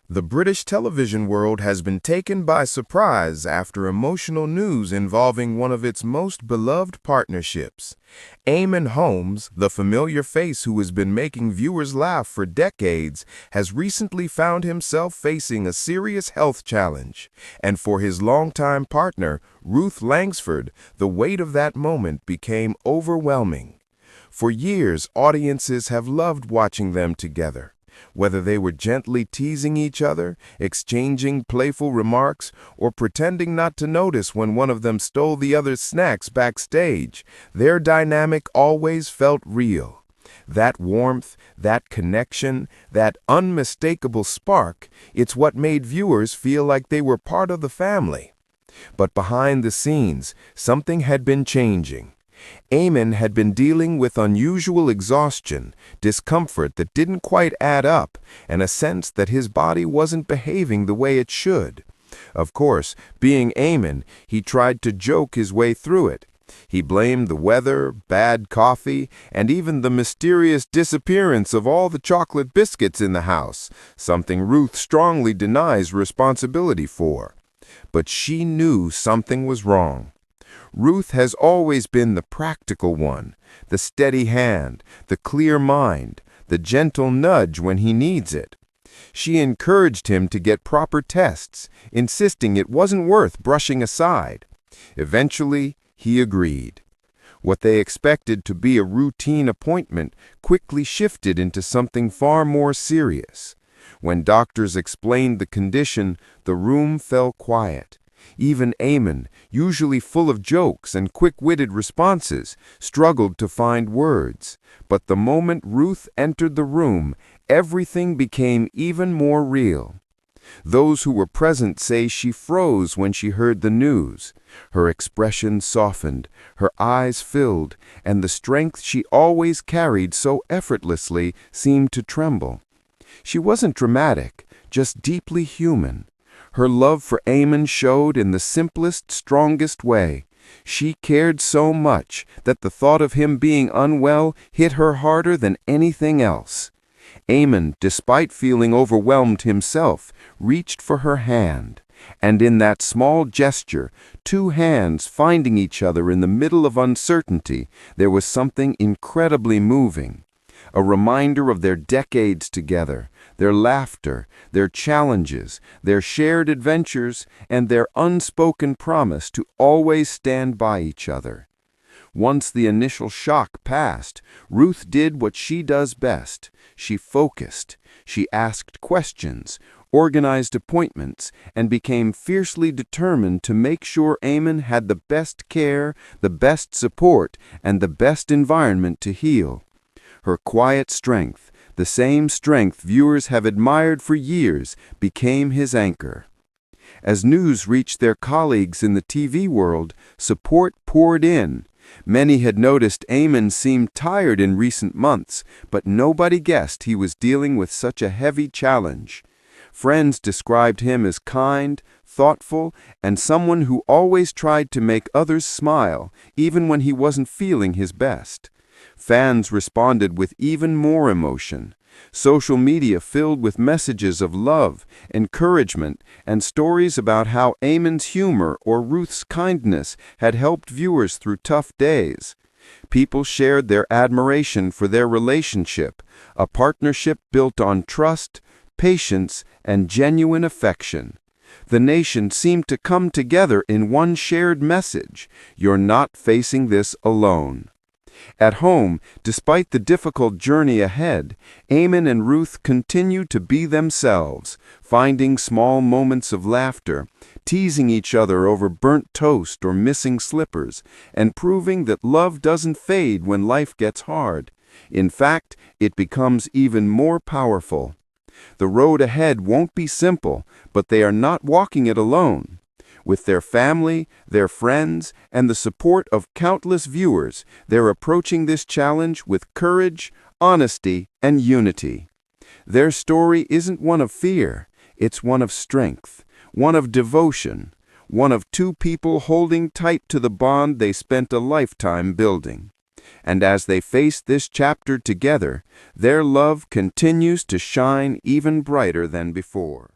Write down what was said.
The British television world has been taken by surprise after emotional news involving one of its most beloved partnerships. Eamonn Holmes, the familiar face who has been making viewers laugh for decades, has recently found himself facing a serious health challenge. And for his longtime partner, Ruth Langsford, the weight of that moment became overwhelming. For years, audiences have loved watching them together. Whether they were gently teasing each other, exchanging playful remarks, or pretending not to notice when one of them stole the other's snacks backstage, their dynamic always felt real. That warmth, that connection, that unmistakable spark, it's what made viewers feel like they were part of the family. But behind the scenes, something had been changing. Eamonn had been dealing with unusual exhaustion, discomfort that didn't quite add up, and a sense that his body wasn't behaving the way it should. Of course, being Eamonn, he tried to joke his way through it. He blamed the weather, bad coffee, and even the mysterious disappearance of all the chocolate biscuits in the house, something Ruth strongly denies responsibility for. But she knew something was wrong. Ruth has always been the practical one, the steady hand, the clear mind, the gentle nudge when he needs it. She encouraged him to get proper tests, insisting it wasn't worth brushing aside. Eventually, he agreed. What they expected to be a routine appointment quickly shifted into something far more serious. When doctors explained the condition, the room fell quiet. Even Eamonn, usually full of jokes and quick-witted responses, struggled to find words. But the moment Ruth entered the room, everything became even more real. Those who were present say she froze when she heard the news. Her expression softened, her eyes filled, and the strength she always carried so effortlessly seemed to tremble. She wasn't dramatic, just deeply human. Her love for Eamonn showed in the simplest, strongest way. She cared so much that the thought of him being unwell hit her harder than anything else. Eamonn, despite feeling overwhelmed himself, reached for her hand. And in that small gesture, two hands finding each other in the middle of uncertainty, there was something incredibly moving. A reminder of their decades together, their laughter, their challenges, their shared adventures, and their unspoken promise to always stand by each other. Once the initial shock passed, Ruth did what she does best. She focused. She asked questions, organized appointments, and became fiercely determined to make sure Eamonn had the best care, the best support, and the best environment to heal. Her quiet strength, the same strength viewers have admired for years, became his anchor. As news reached their colleagues in the TV world, support poured in. Many had noticed Eamonn seemed tired in recent months, but nobody guessed he was dealing with such a heavy challenge. Friends described him as kind, thoughtful, and someone who always tried to make others smile, even when he wasn't feeling his best. Fans responded with even more emotion. Social media filled with messages of love, encouragement, and stories about how Eamonn's humor or Ruth's kindness had helped viewers through tough days. People shared their admiration for their relationship, a partnership built on trust, patience, and genuine affection. The nation seemed to come together in one shared message: you're not facing this alone. At home, despite the difficult journey ahead, Eamonn and Ruth continued to be themselves, finding small moments of laughter, teasing each other over burnt toast or missing slippers, and proving that love doesn't fade when life gets hard. In fact, it becomes even more powerful. The road ahead won't be simple, but they are not walking it alone. With their family, their friends, and the support of countless viewers, they're approaching this challenge with courage, honesty, and unity. Their story isn't one of fear, it's one of strength, one of devotion, one of two people holding tight to the bond they spent a lifetime building. And as they face this chapter together, their love continues to shine even brighter than before.